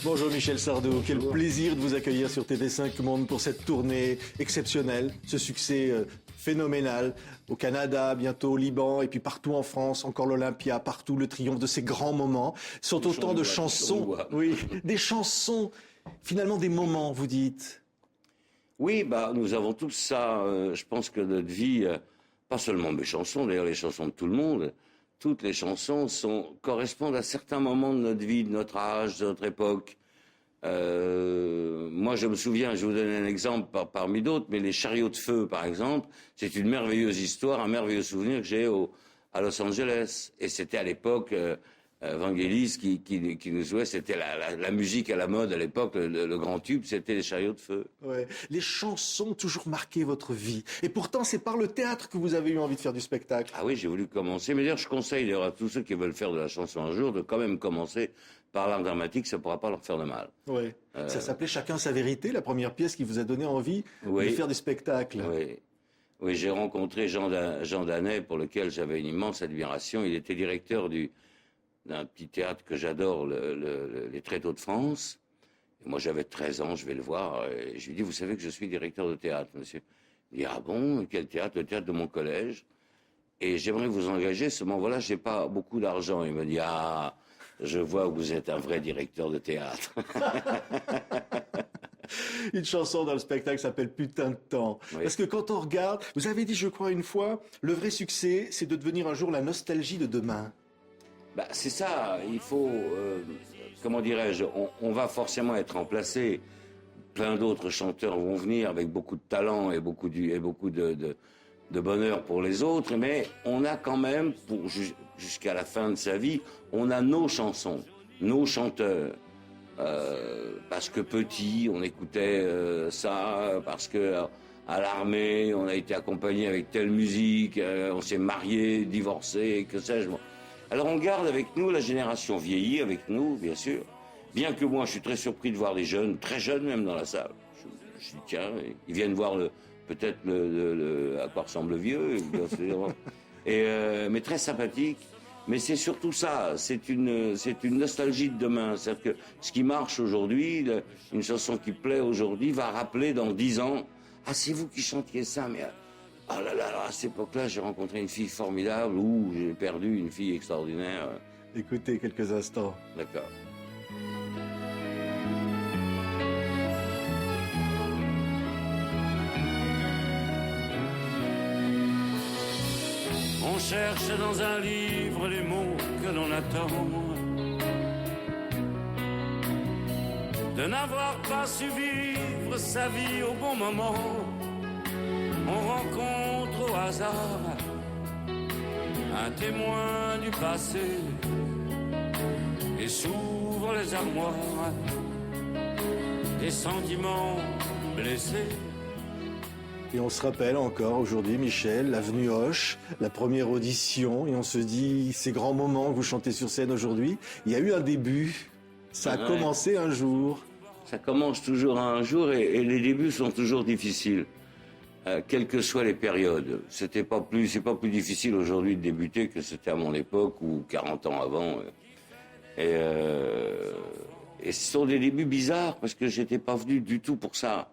Bonjour Michel Sardou, quel plaisir de vous accueillir sur TV5 Monde pour cette tournée exceptionnelle, ce succès phénoménal au Canada, bientôt au Liban et puis partout en France, encore l'Olympia, partout le triomphe de ces grands moments. Ce sont autant de chansons, oui, des chansons, finalement des moments, vous dites. Oui, nous avons tous ça. Je pense que notre vie, pas seulement mes chansons, d'ailleurs les chansons de tout le monde, toutes les chansons correspondent à certains moments de notre vie, de notre âge, de notre époque. Moi, je me souviens, je vais vous donner un exemple parmi d'autres, mais les chariots de feu, par exemple, c'est une merveilleuse histoire, un merveilleux souvenir que j'ai à Los Angeles. Et c'était à l'époque, Vangelis qui nous jouait, c'était la musique à la mode à l'époque, le grand tube, c'était les chariots de feu. Ouais. Les chansons ont toujours marqué votre vie. Et pourtant, c'est par le théâtre que vous avez eu envie de faire du spectacle. Ah oui, j'ai voulu commencer. Mais d'ailleurs, je conseille d'ailleurs à tous ceux qui veulent faire de la chanson un jour de quand même commencer par l'art dramatique, ça ne pourra pas leur faire de mal. Oui. Ça s'appelait Chacun sa vérité, la première pièce qui vous a donné envie de faire du spectacle. Oui. Oui, j'ai rencontré Jean Danet, pour lequel j'avais une immense admiration. Il était directeur d'un petit théâtre que j'adore, les Tréteaux de France. Et moi, j'avais 13 ans, je vais le voir. Et je lui dis, vous savez que je suis directeur de théâtre, monsieur. Il dit, ah bon, quel théâtre? Le théâtre de mon collège. Et j'aimerais vous engager, seulement voilà, j'ai pas beaucoup d'argent. Il me dit, ah, je vois que vous êtes un vrai directeur de théâtre. Une chanson dans le spectacle s'appelle Putain de temps. Oui. Parce que quand on regarde, vous avez dit, je crois une fois, le vrai succès, c'est de devenir un jour la nostalgie de demain. C'est ça, il faut, comment dirais-je, on va forcément être remplacé. Plein d'autres chanteurs vont venir avec beaucoup de talent et beaucoup de bonheur pour les autres, mais on a quand même, jusqu'à la fin de sa vie, on a nos chansons, nos chanteurs. Parce que petit, on écoutait ça, parce que à l'armée, on a été accompagné avec telle musique, on s'est marié, divorcé, que sais-je. Alors on garde avec nous la génération vieillie, avec nous, bien sûr. Bien que moi, je suis très surpris de voir des jeunes, très jeunes même dans la salle. Je dis, tiens, ils viennent voir peut-être à quoi ressemble le vieux, mais très sympathique. Mais c'est surtout ça, c'est une nostalgie de demain. C'est-à-dire que ce qui marche aujourd'hui, une chanson qui plaît aujourd'hui, va rappeler dans 10 ans, ah c'est vous qui chantiez ça, mais oh là là, à cette époque-là, j'ai rencontré une fille formidable ou j'ai perdu une fille extraordinaire. Écoutez quelques instants. D'accord. On cherche dans un livre les mots que l'on attend, de n'avoir pas su vivre sa vie au bon moment. On rencontre au hasard un témoin du passé et s'ouvre les armoires des sentiments blessés. Et on se rappelle encore aujourd'hui, Michel, l'avenue Hoche, la première audition, et on se dit, ces grands moments que vous chantez sur scène aujourd'hui, il y a eu un début, ça a commencé un jour. Ça commence toujours un jour et les débuts sont toujours difficiles, quelles que soient les périodes. C'est pas plus difficile aujourd'hui de débuter que c'était à mon époque ou 40 ans avant. Et ce sont des débuts bizarres parce que j'étais pas venu du tout pour ça.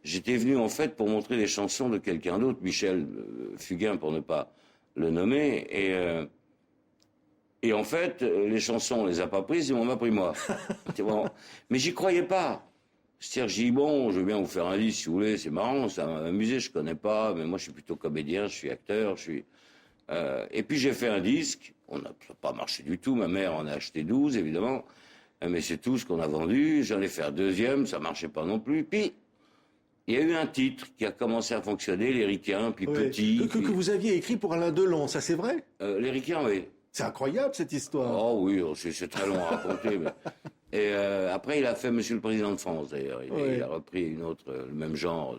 J'étais venu en fait pour montrer les chansons de quelqu'un d'autre, Michel Fugain pour ne pas le nommer. Et en fait, les chansons, on les a pas prises, ils m'ont pris moi. Bon. Mais j'y croyais pas. C'est-à-dire, j'ai dit, bon, je veux bien vous faire un disque si vous voulez, c'est marrant, ça m'a amusé, je connais pas, mais moi je suis plutôt comédien, je suis acteur, Et puis j'ai fait un disque, ça n'a pas marché du tout, ma mère en a acheté 12 évidemment, mais c'est tout ce qu'on a vendu, j'en ai fait un deuxième, ça marchait pas non plus, puis il y a eu un titre qui a commencé à fonctionner, Les Ricains, puis Petit. Que vous aviez écrit pour Alain Delon, ça c'est vrai? Les Ricains, oui. C'est incroyable cette histoire. Oh oui, c'est très long à raconter. Mais... Et après, il a fait Monsieur le Président de France, d'ailleurs. Il a repris une autre, le même genre.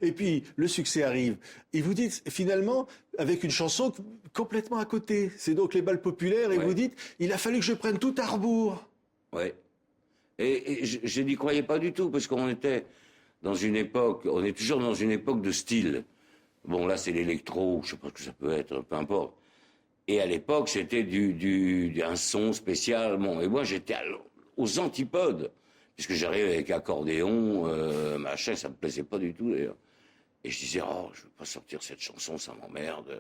Et puis, le succès arrive. Et vous dites, finalement, avec une chanson complètement à côté. C'est donc les bals populaires. Et vous dites, il a fallu que je prenne tout à rebours. Oui. Et je n'y croyais pas du tout, parce qu'on était dans une époque, on est toujours dans une époque de style. Bon, là, c'est l'électro, je sais pas ce que ça peut être, peu importe. Et à l'époque, c'était un son spécial. Bon, et moi, j'étais aux antipodes, puisque j'arrivais avec accordéon, machin, ça me plaisait pas du tout d'ailleurs. Et je disais, oh, je veux pas sortir cette chanson, ça m'emmerde.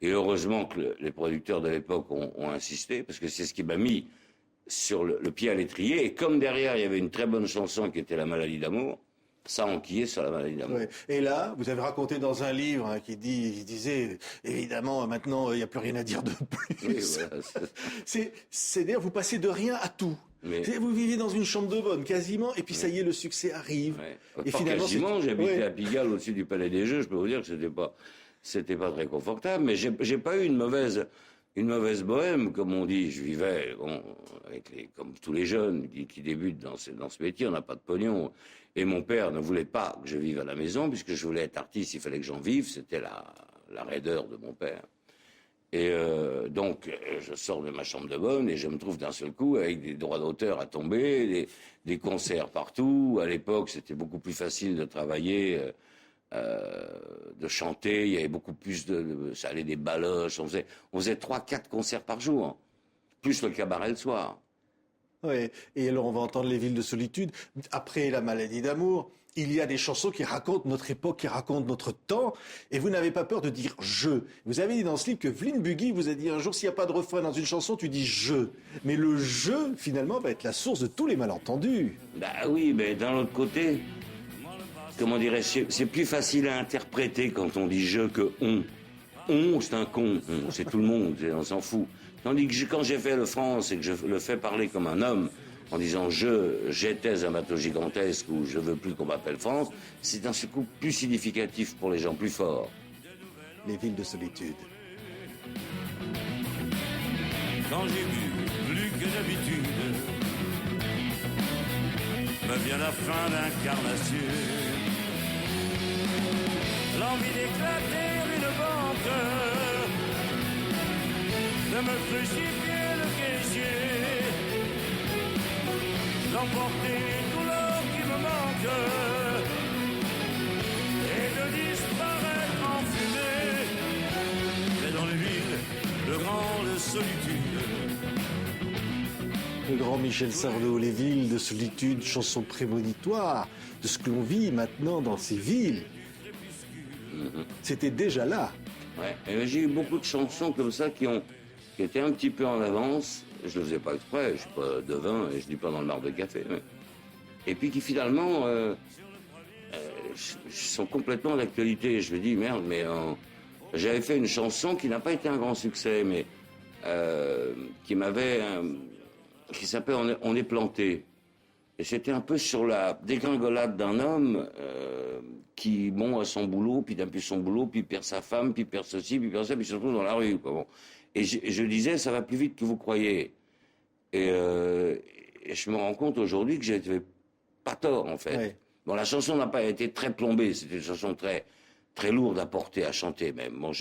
Et heureusement que les producteurs de l'époque ont insisté, parce que c'est ce qui m'a mis sur le pied à l'étrier. Et comme derrière, il y avait une très bonne chanson qui était La maladie d'amour, ça enquillait sur La maladie d'amour. Ouais. Et là, vous avez raconté dans un livre qui disait, évidemment, maintenant, il n'y a plus rien à dire de plus. Oui, voilà, C'est-à-dire, vous passez de rien à tout. Mais... Vous vivez dans une chambre de bonne, quasiment, et puis ça y est, le succès arrive. Ouais. Et finalement, quasiment, j'habitais à Pigalle, au-dessus du Palais des Jeux. Je peux vous dire que c'était pas très confortable, mais j'ai pas eu une mauvaise bohème, comme on dit. Je vivais, comme tous les jeunes qui débutent dans ce métier, on n'a pas de pognon. Et mon père ne voulait pas que je vive à la maison, puisque je voulais être artiste, il fallait que j'en vive. C'était la raideur de mon père. Et donc, je sors de ma chambre de bonne et je me trouve d'un seul coup avec des droits d'auteur à tomber, des concerts partout. À l'époque, c'était beaucoup plus facile de travailler, de chanter. Il y avait beaucoup plus ça allait des baloches. On faisait 3-4 concerts par jour, plus le cabaret le soir. Oui, et alors on va entendre Les villes de solitude. Après La maladie d'amour, il y a des chansons qui racontent notre époque, qui racontent notre temps, et vous n'avez pas peur de dire « je ». Vous avez dit dans ce livre que Vline Buggy vous a dit un jour, s'il n'y a pas de refrain dans une chanson, tu dis « je ». Mais le « je », finalement, va être la source de tous les malentendus. Bah oui, mais d'un autre côté, comment dirais-je, c'est plus facile à interpréter quand on dit « je » que « on ». « On », c'est un con, c'est tout le monde, on s'en fout. Tandis que quand j'ai fait le France et que je le fais parler comme un homme, en disant j'étais un bateau gigantesque ou je veux plus qu'on m'appelle France, c'est un coup plus significatif pour les gens, plus fort. Les villes de solitude. Quand j'ai bu plus que d'habitude, me vient la fin d'incarnation. L'envie d'éclater une banque, de me crucifier le caissier, d'emporter tout l'or qui me manque et de disparaître en fumée. Mais dans les villes de grande solitude. Le grand Michel Sardou, Les villes de solitude, chanson prémonitoire de ce que l'on vit maintenant dans ces villes. C'était déjà là. Ouais. Et j'ai eu beaucoup de chansons comme ça qui étaient un petit peu en avance. Je le faisais pas exprès, je suis pas devin et je dis pas dans le marc de café. Mais... Et puis qui finalement sont complètement d'actualité. Je me dis merde, mais j'avais fait une chanson qui n'a pas été un grand succès, mais qui s'appelait On est planté. Et c'était un peu sur la dégringolade d'un homme qui, a son boulot, puis d'un plus son boulot, puis perd sa femme, puis perd ceci, puis perd ça, puis se retrouve dans la rue. Quoi. Bon. Et je disais, ça va plus vite que vous croyez. Et je me rends compte aujourd'hui que j'avais pas tort, en fait. Ouais. Bon, la chanson n'a pas été très plombée. C'était une chanson très, très lourde à porter, à chanter même. Bon,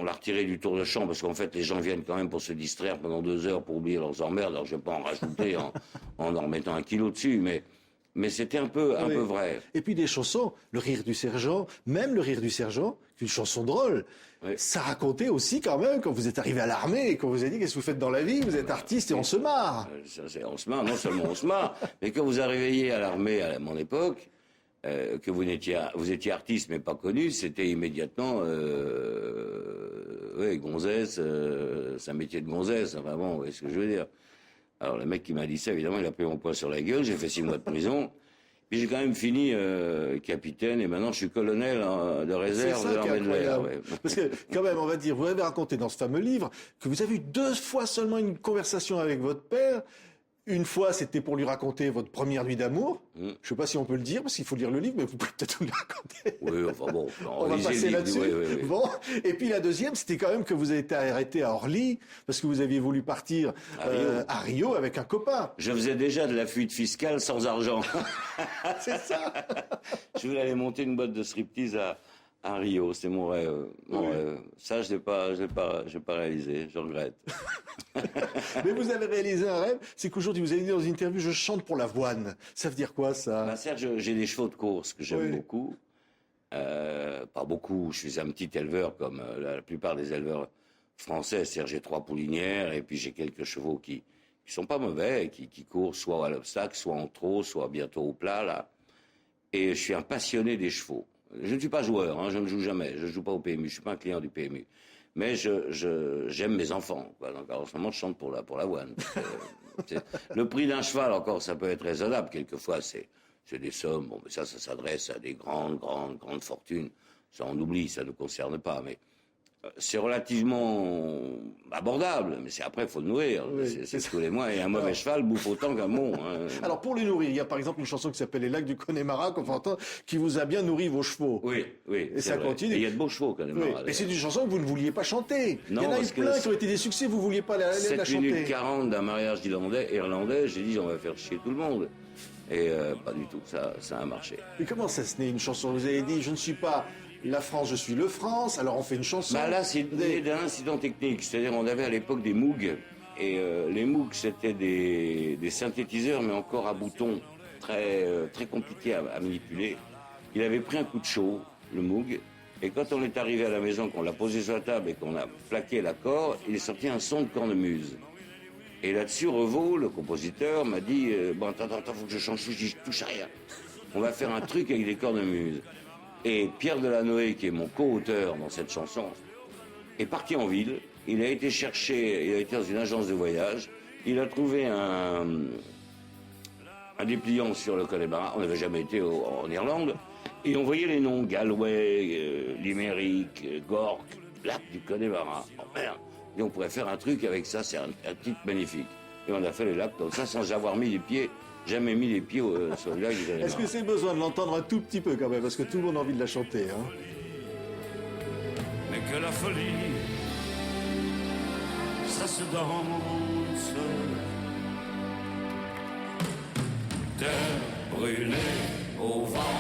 on l'a retiré du tour de chant parce qu'en fait, les gens viennent quand même pour se distraire pendant 2 heures pour oublier leurs emmerdes. Alors, je vais pas en rajouter en remettant 1 kilo dessus, mais c'était un peu vrai. Et puis des chansons, Le rire du sergent, même Le rire du sergent, une chanson drôle. Oui. Ça racontait aussi quand même quand vous êtes arrivé à l'armée et qu'on vous a dit qu'est-ce que vous faites dans la vie, vous êtes artiste et on se marre. On se marre, non seulement on se marre, mais quand vous arriviez à l'armée à mon époque, que vous étiez artiste mais pas connu, c'était immédiatement gonzesse, c'est un métier de gonzesse, enfin bon, vous voyez ce que je veux dire. Alors le mec qui m'a dit ça, évidemment, il a pris mon poing sur la gueule, j'ai fait 6 mois de prison, puis j'ai quand même fini capitaine et maintenant je suis colonel de réserve de l'armée de l'air. Ouais. Parce que quand même, on va dire, vous avez raconté dans ce fameux livre que vous avez eu 2 fois seulement une conversation avec votre père. Une fois, c'était pour lui raconter votre première nuit d'amour. Je ne sais pas si on peut le dire, parce qu'il faut lire le livre, mais vous pouvez peut-être nous le raconter. Oui, enfin bon. On va passer là-dessus. Oui. Bon. Et puis la deuxième, c'était quand même que vous avez été arrêté à Orly, parce que vous aviez voulu partir à Rio avec un copain. Je faisais déjà de la fuite fiscale sans argent. C'est ça. Je voulais aller monter une boîte de striptease à Rio, c'est mon rêve. Ça, je l'ai pas réalisé, je regrette. Mais vous avez réalisé un rêve, c'est qu'aujourd'hui, vous avez dit dans une interview, je chante pour l'avoine. Ça veut dire quoi, ça? Serge, j'ai des chevaux de course que j'aime beaucoup. Pas beaucoup, je suis un petit éleveur comme la plupart des éleveurs français. C'est-à-dire, j'ai 3 poulinières et puis j'ai quelques chevaux qui sont pas mauvais, qui courent soit à l'obstacle, soit en trot, soit bientôt au plat, là. Et je suis un passionné des chevaux. Je ne suis pas joueur, hein, je ne joue jamais, je ne joue pas au PMU, je ne suis pas un client du PMU. Mais j'aime mes enfants, quoi. Donc, alors, en ce moment, je chante pour l'avoine. Le prix d'un cheval, encore, ça peut être raisonnable. Quelquefois, c'est des sommes. Bon, mais ça s'adresse à des grandes fortunes. Ça, on oublie, ça ne nous concerne pas. Mais c'est relativement abordable. Mais après, il faut le nourrir. Oui, c'est tous les mois. Et un mauvais cheval bouffe autant qu'un bon. Hein. Alors, pour les nourrir, il y a par exemple une chanson qui s'appelle Les Lacs du Connemara, qu'on entend, qui vous a bien nourri vos chevaux. Oui. Et ça vrai. continue. Et il y a de beaux chevaux, Connemara. Et c'est une chanson que vous ne vouliez pas chanter. Non, il y en a eu parce que plein qui ont été des succès, vous ne vouliez pas la 7 chanter. minutes 40 d'un mariage irlandais, j'ai dit on va faire chier tout le monde. Et pas du tout, ça a marché. Mais comment ça se naît une chanson? Vous avez dit, je ne suis pas la France, je suis le France, alors on fait une chanson. Bah là, c'est né d'un incident technique. C'est-à-dire, on avait à l'époque des Moog. Et les Moog, c'était des synthétiseurs, mais encore à boutons, très compliqués à manipuler. Il avait pris un coup de chaud, le Moog. Et quand on est arrivé à la maison, qu'on l'a posé sur la table et qu'on a plaqué l'accord, il est sorti un son de cornemuse. Et là-dessus, Revaux, le compositeur, m'a dit bon, attends, faut que je change, je touche à rien. On va faire un truc avec des cornemuses. Et Pierre Delanoë, qui est mon co-auteur dans cette chanson, est parti en ville. Il a été dans une agence de voyage. Il a trouvé un dépliant sur le Connemara. On n'avait jamais été en Irlande. Et on voyait les noms Galway, Limerick, Gork, lac du Connemara. Oh merde! Et on pourrait faire un truc avec ça, c'est un titre magnifique. Et on a fait le lac comme ça sans avoir jamais mis les pieds sur le lac du Connemara. Est-ce que c'est besoin de l'entendre un tout petit peu quand même? Parce que tout le monde a envie de la chanter. Hein. Mais que la folie, ça se danse. Terre brûlée au vent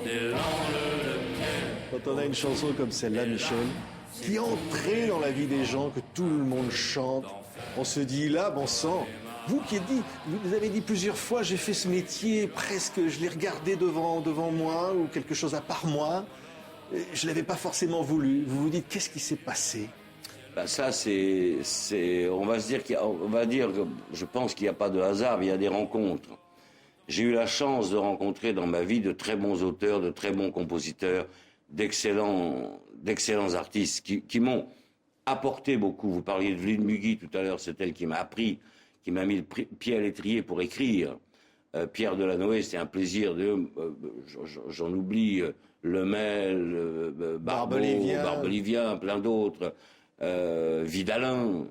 des landes de pierre. Quand on a une chanson comme celle-là, Michel, qui est entrée dans la vie des gens, que tout le monde chante, on se dit là, bon sang, vous avez dit plusieurs fois, j'ai fait ce métier presque, je l'ai regardé devant moi, ou quelque chose à part moi, je l'avais pas forcément voulu. Vous vous dites, qu'est-ce qui s'est passé? Ben ça, on va dire que je pense qu'il n'y a pas de hasard, mais il y a des rencontres. J'ai eu la chance de rencontrer dans ma vie de très bons auteurs, de très bons compositeurs, d'excellents artistes qui m'ont apporté beaucoup. Vous parliez de Lynn Muggy tout à l'heure, c'est elle qui m'a appris, qui m'a mis le pied à l'étrier pour écrire. Pierre Delanoë, c'était un plaisir j'en oublie, Lemel, Barbelivien, plein d'autres, Vidalin,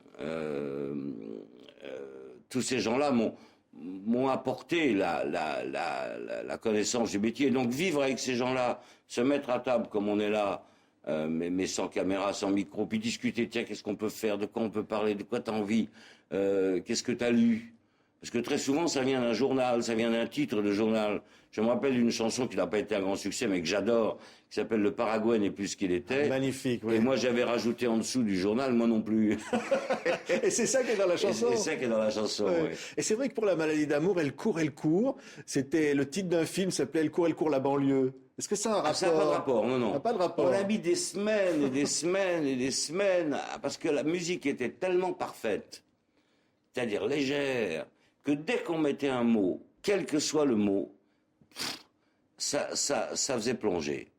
tous ces gens-là m'ont apporté la connaissance du métier. Donc vivre avec ces gens-là, se mettre à table comme on est là, mais sans caméra, sans micro, puis discuter, tiens, qu'est-ce qu'on peut faire, de quoi on peut parler, de quoi t'as envie, qu'est-ce que t'as lu? Parce que très souvent, ça vient d'un journal, ça vient d'un titre de journal. Je me rappelle d'une chanson qui n'a pas été un grand succès, mais que j'adore, qui s'appelle « Le Paraguay n'est plus ce qu'il était ». Magnifique, oui. Et moi, j'avais rajouté en dessous du journal, moi non plus. Et c'est ça qui est dans la chanson. Et c'est ça qui est dans la chanson, oui. Et c'est vrai que pour la maladie d'amour, Elle court. C'était le titre d'un film, s'appelait Elle court, la banlieue. Est-ce que ça a un rapport? Ça n'a pas de rapport, non. Ça n'a pas de rapport. On a mis des semaines et des semaines et des semaines, parce que la musique était tellement parfaite, c'est-à-dire légère, que dès qu'on mettait un mot, quel que soit le mot, ça faisait plonger.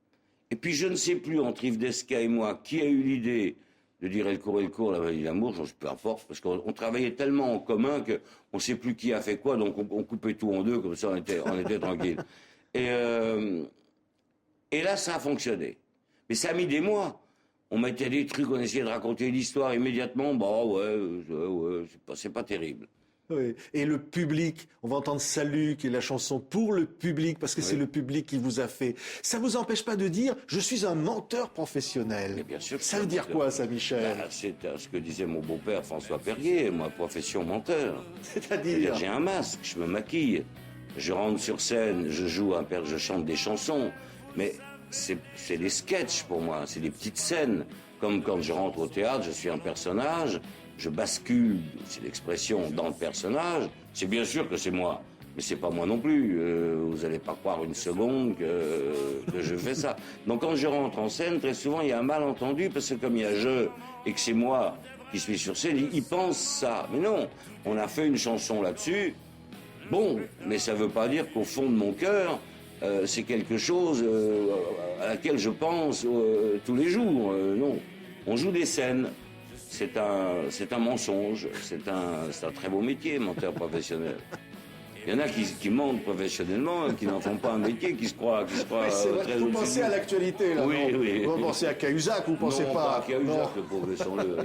Et puis je ne sais plus, entre Yves Desca et moi, qui a eu l'idée de dire Elle court, la maladie d'amour, j'en suis peu importe, parce qu'on travaillait tellement en commun qu'on ne sait plus qui a fait quoi, donc on coupait tout en deux, comme ça on était tranquille. Et là, ça a fonctionné. Mais ça a mis des mois. On mettait des trucs, on essayait de raconter l'histoire immédiatement, c'est pas terrible. Oui. Et le public, on va entendre Salut, qui est la chanson pour le public, parce que c'est le public qui vous a fait. Ça vous empêche pas de dire, je suis un menteur professionnel. Mais bien sûr. Ça veut dire quoi, ça, Michel? C'est ce que disait mon beau-père François Perrier, moi, profession menteur. C'est-à-dire? J'ai un masque, je me maquille, je rentre sur scène, je chante des chansons, mais c'est des sketchs pour moi, c'est des petites scènes. Comme quand je rentre au théâtre, je suis un personnage, je bascule, c'est l'expression, dans le personnage. C'est bien sûr que c'est moi, mais c'est pas moi non plus. Vous n'allez pas croire une seconde que je fais ça. Donc quand je rentre en scène, très souvent il y a un malentendu parce que comme il y a je et que c'est moi qui se met sur scène, il pense ça. Mais non, on a fait une chanson là-dessus. Bon, mais ça ne veut pas dire qu'au fond de mon cœur, c'est quelque chose à laquelle je pense tous les jours. Non, on joue des scènes. C'est un mensonge. C'est un très beau métier, menteur professionnel. Il y en a qui mentent professionnellement, qui n'en font pas un métier, qui se croient très vous au-dessus pensez de à nous. l'actualité, là, Oui, non? oui. Vous pensez à Cahuzac, vous pensez Non, pas à Cahuzac, le pauvre, laissons-le.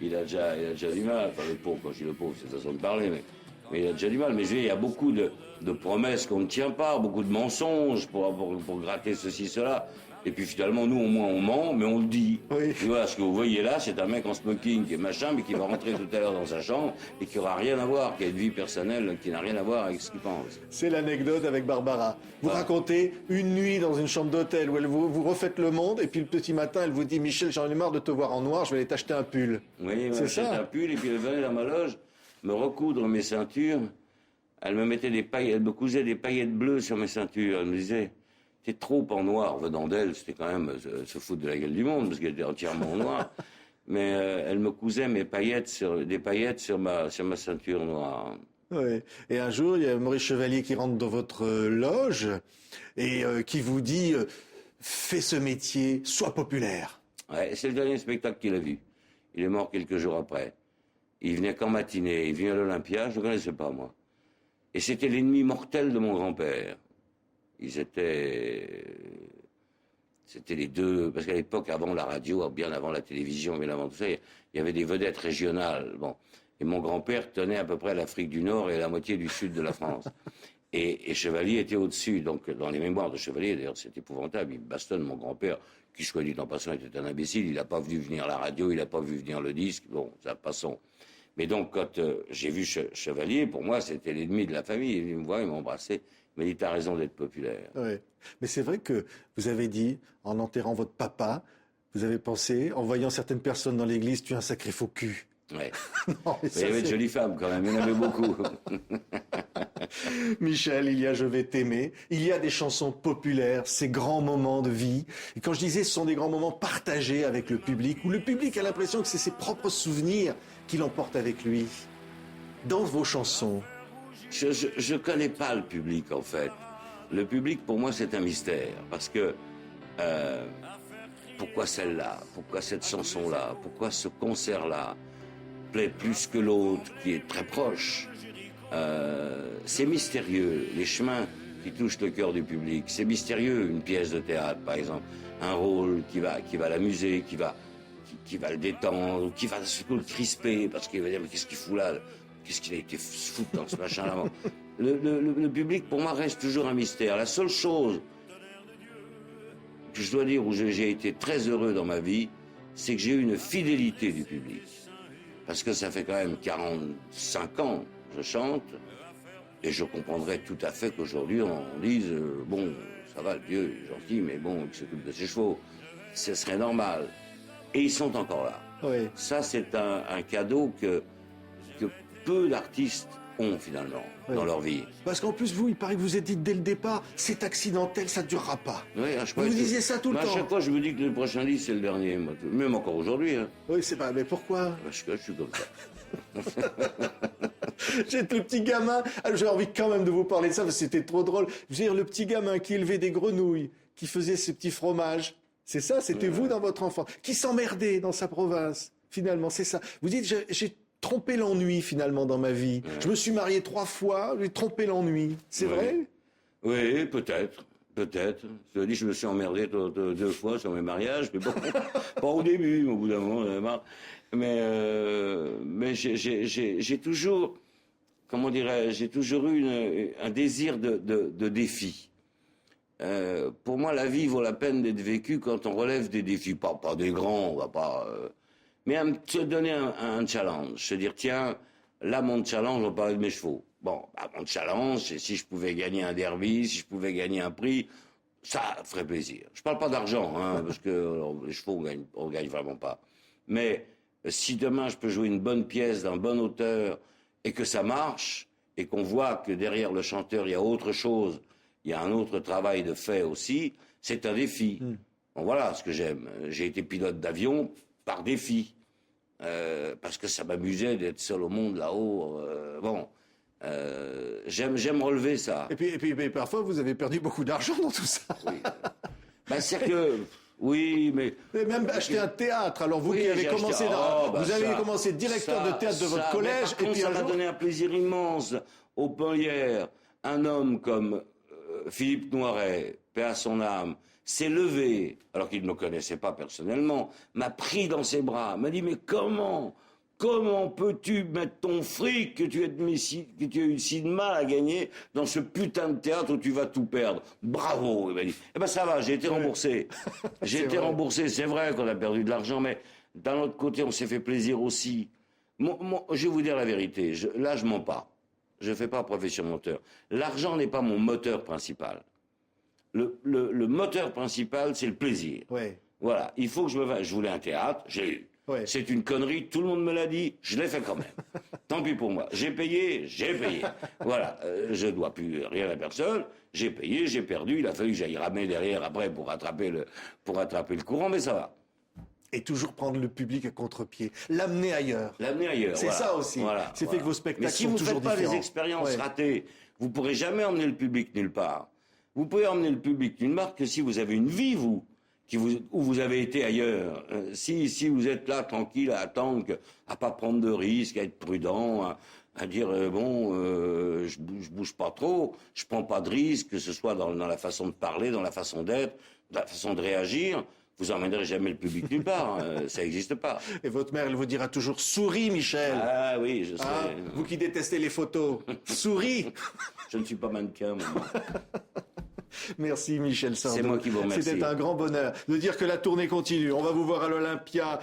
Il a déjà du mal. Enfin, le pauvre, quand je dis le pauvre, c'est sa façon de parler, mais il a déjà du mal. Mais je veux dire, il y a beaucoup de promesses qu'on ne tient pas, beaucoup de mensonges pour gratter ceci, cela. Et puis finalement, nous, au moins, on ment, mais on le dit. Oui. Et voilà, ce que vous voyez là, c'est un mec en smoking et machin, mais qui va rentrer tout à l'heure dans sa chambre et qui aura rien à voir, qui a une vie personnelle qui n'a rien à voir avec ce qu'il pense. C'est l'anecdote avec Barbara. Vous racontez une nuit dans une chambre d'hôtel où vous refaites le monde, et puis le petit matin, elle vous dit « Michel, j'en ai marre de te voir en noir, je vais aller t'acheter un pull ». Oui, c'est ça. Un pull, et puis elle venait dans ma loge me recoudre mes ceintures. Elle me mettait elle me cousait des paillettes bleues sur mes ceintures. Elle me disait... T'es trop en noir, venant d'elle, c'était quand même se foutre de la gueule du monde, parce qu'elle était entièrement en noir. Mais elle me cousait des paillettes sur ma ceinture noire. Oui. Et un jour, il y a Maurice Chevalier qui rentre dans votre loge et qui vous dit fais ce métier, sois populaire. Ouais, c'est le dernier spectacle qu'il a vu. Il est mort quelques jours après. Il venait qu'en matinée, il vient à l'Olympia, je ne le connaissais pas, moi. Et c'était l'ennemi mortel de mon grand-père. C'était les deux, parce qu'à l'époque, avant la radio, bien avant la télévision, bien avant tout ça, il y avait des vedettes régionales. Bon. Et mon grand-père tenait à peu près l'Afrique du Nord et la moitié du sud de la France. Et Chevalier était au-dessus. Donc, dans les mémoires de Chevalier, d'ailleurs, c'est épouvantable. Il bastonne mon grand-père, qui, soit dit en passant, était un imbécile. Il n'a pas vu venir la radio, il n'a pas vu venir le disque. Bon, ça, passons. Mais donc, quand j'ai vu Chevalier, pour moi, c'était l'ennemi de la famille. Il me voit, il m'embrassait. Mais il a raison d'être populaire. Oui. Mais c'est vrai que vous avez dit, en enterrant votre papa, vous avez pensé, en voyant certaines personnes dans l'église, tu es un sacré faux cul. Ouais. Non, mais il y avait de jolies femmes quand même, il y en avait beaucoup. Michel, il y a Je vais t'aimer, il y a des chansons populaires, ces grands moments de vie. Et quand je disais, ce sont des grands moments partagés avec le public, où le public a l'impression que c'est ses propres souvenirs qu'il emporte avec lui. Dans vos chansons. Je connais pas le public, en fait. Le public, pour moi, c'est un mystère. Parce que, pourquoi celle-là? Pourquoi cette chanson-là? Pourquoi ce concert-là plaît plus que l'autre, qui est très proche? C'est mystérieux, les chemins qui touchent le cœur du public. C'est mystérieux, une pièce de théâtre, par exemple. Un rôle qui va l'amuser, qui va le détendre, qui va le crisper, parce qu'il va dire, mais qu'est-ce qu'il fout là? Qu'est-ce qu'il a été foutu dans ce machin-là? Le public, pour moi, reste toujours un mystère. La seule chose que je dois dire où j'ai été très heureux dans ma vie, c'est que j'ai eu une fidélité du public. Parce que ça fait quand même 45 ans que je chante, et je comprendrais tout à fait qu'aujourd'hui, on dise, bon, ça va, le vieux, il est gentil, mais bon, il s'occupe de ses chevaux. Ce serait normal. Et ils sont encore là. Oui. Ça, c'est un cadeau que peu d'artistes ont finalement dans leur vie. Parce qu'en plus, vous, il paraît que vous êtes dit dès le départ, c'est accidentel, ça ne durera pas. Oui, vous disiez ça tout le temps. À chaque fois, je me dis que le prochain disque, c'est le dernier. Moi, même encore aujourd'hui. Hein. Oui, c'est pas. Mais pourquoi? Parce que je suis comme ça. J'étais le petit gamin. Alors, j'ai envie quand même de vous parler de ça, parce que c'était trop drôle. Je veux dire, le petit gamin qui élevait des grenouilles, qui faisait ses petits fromages. C'est ça, c'était vous dans votre enfance. Qui s'emmerdait dans sa province. Finalement, c'est ça. Vous dites, j'ai trompé l'ennui finalement dans ma vie. Je me suis marié 3 fois, j'ai trompé l'ennui. C'est vrai? Oui, peut-être. Peut-être. Je dis, je me suis emmerdé 2 fois sur mes mariages, mais bon, pas au début, au bout d'un moment, j'en avais marre. Mais j'ai toujours, comment dirais-je, j'ai toujours eu un désir de défi. Pour moi, la vie vaut la peine d'être vécue quand on relève des défis, pas des grands, on va pas. Mais se donner un challenge, se dire tiens, là mon challenge, on va parler de mes chevaux. Bon, mon challenge, c'est si je pouvais gagner un derby, si je pouvais gagner un prix, ça ferait plaisir. Je parle pas d'argent, hein, parce que alors, les chevaux on gagne vraiment pas. Mais si demain je peux jouer une bonne pièce d'un bon auteur et que ça marche et qu'on voit que derrière le chanteur il y a autre chose, il y a un autre travail de fait aussi, c'est un défi. Bon, voilà ce que j'aime. J'ai été pilote d'avion par défi. parce que ça m'amusait d'être seul au monde là-haut. J'aime relever ça. Et puis, parfois, vous avez perdu beaucoup d'argent dans tout ça. Oui. C'est que... Oui, mais... Vous avez même acheté un théâtre. Alors vous qui avez commencé... vous avez commencé directeur de théâtre de votre collège. Et puis ça m'a donné un plaisir immense. Au Peulière, un homme comme Philippe Noiret, paix à son âme, s'est levé, alors qu'il ne me connaissait pas personnellement, m'a pris dans ses bras, m'a dit, mais comment peux-tu mettre ton fric que tu as eu si de mal à gagner dans ce putain de théâtre où tu vas tout perdre? Bravo, il m'a dit. Eh ben ça va, j'ai été remboursé. J'ai été remboursé, c'est vrai qu'on a perdu de l'argent, mais d'un autre côté, on s'est fait plaisir aussi. Je vais vous dire la vérité, là je mens pas. Je ne fais pas profession menteur. L'argent n'est pas mon moteur principal. Le moteur principal, c'est le plaisir. Ouais. Voilà, il faut que je voulais un théâtre, j'ai eu. Ouais. C'est une connerie, tout le monde me l'a dit, je l'ai fait quand même. Tant pis pour moi. J'ai payé. Voilà, je ne dois plus rien à personne. J'ai payé, j'ai perdu. Il a fallu que j'aille ramer derrière après pour rattraper le courant, mais ça va. Et toujours prendre le public à contre-pied, l'amener ailleurs. C'est voilà. Ça aussi. Voilà, fait que vos spectacles mais si sont vous toujours faites pas différents. Les expériences ratées, vous pourrez jamais emmener le public nulle part. Vous pouvez emmener le public nulle part que si vous avez une vie, où vous avez été ailleurs. Si vous êtes là, tranquille, à attendre, à pas prendre de risques, à être prudent, à dire, je bouge pas trop, je prends pas de risques, que ce soit dans la façon de parler, dans la façon d'être, dans la façon de réagir, vous emmènerez jamais le public nulle part, ça n'existe pas. Et votre mère, elle vous dira toujours, souris, Michel. Ah oui, je sais. Vous qui détestez les photos, souris. Je ne suis pas mannequin, maman. Merci Michel Sardou. C'est moi qui vous remercie. C'était un grand bonheur de dire que la tournée continue. On va vous voir à l'Olympia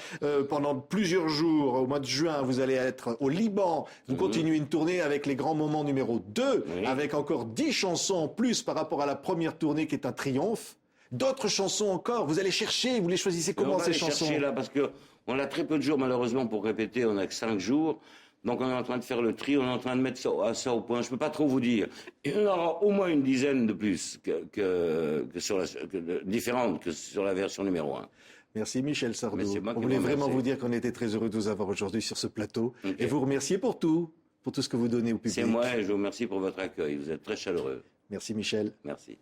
pendant plusieurs jours. Au mois de juin, vous allez être au Liban. Vous continuez une tournée avec les grands moments numéro 2, avec encore 10 chansons en plus par rapport à la première tournée qui est un triomphe. D'autres chansons encore. Vous allez chercher, vous les choisissez comment ces chansons? On va les chercher là parce que on a très peu de jours malheureusement pour répéter. On a que 5 jours. Donc on est en train de faire le tri, on est en train de mettre ça au point. Je peux pas trop vous dire. Il y en aura au moins une dizaine de plus différentes que sur la version numéro 1. Merci Michel Sardou. On voulait vraiment vous dire qu'on était très heureux de vous avoir aujourd'hui sur ce plateau et vous remercier pour tout ce que vous donnez au public. C'est moi et je vous remercie pour votre accueil. Vous êtes très chaleureux. Merci Michel. Merci.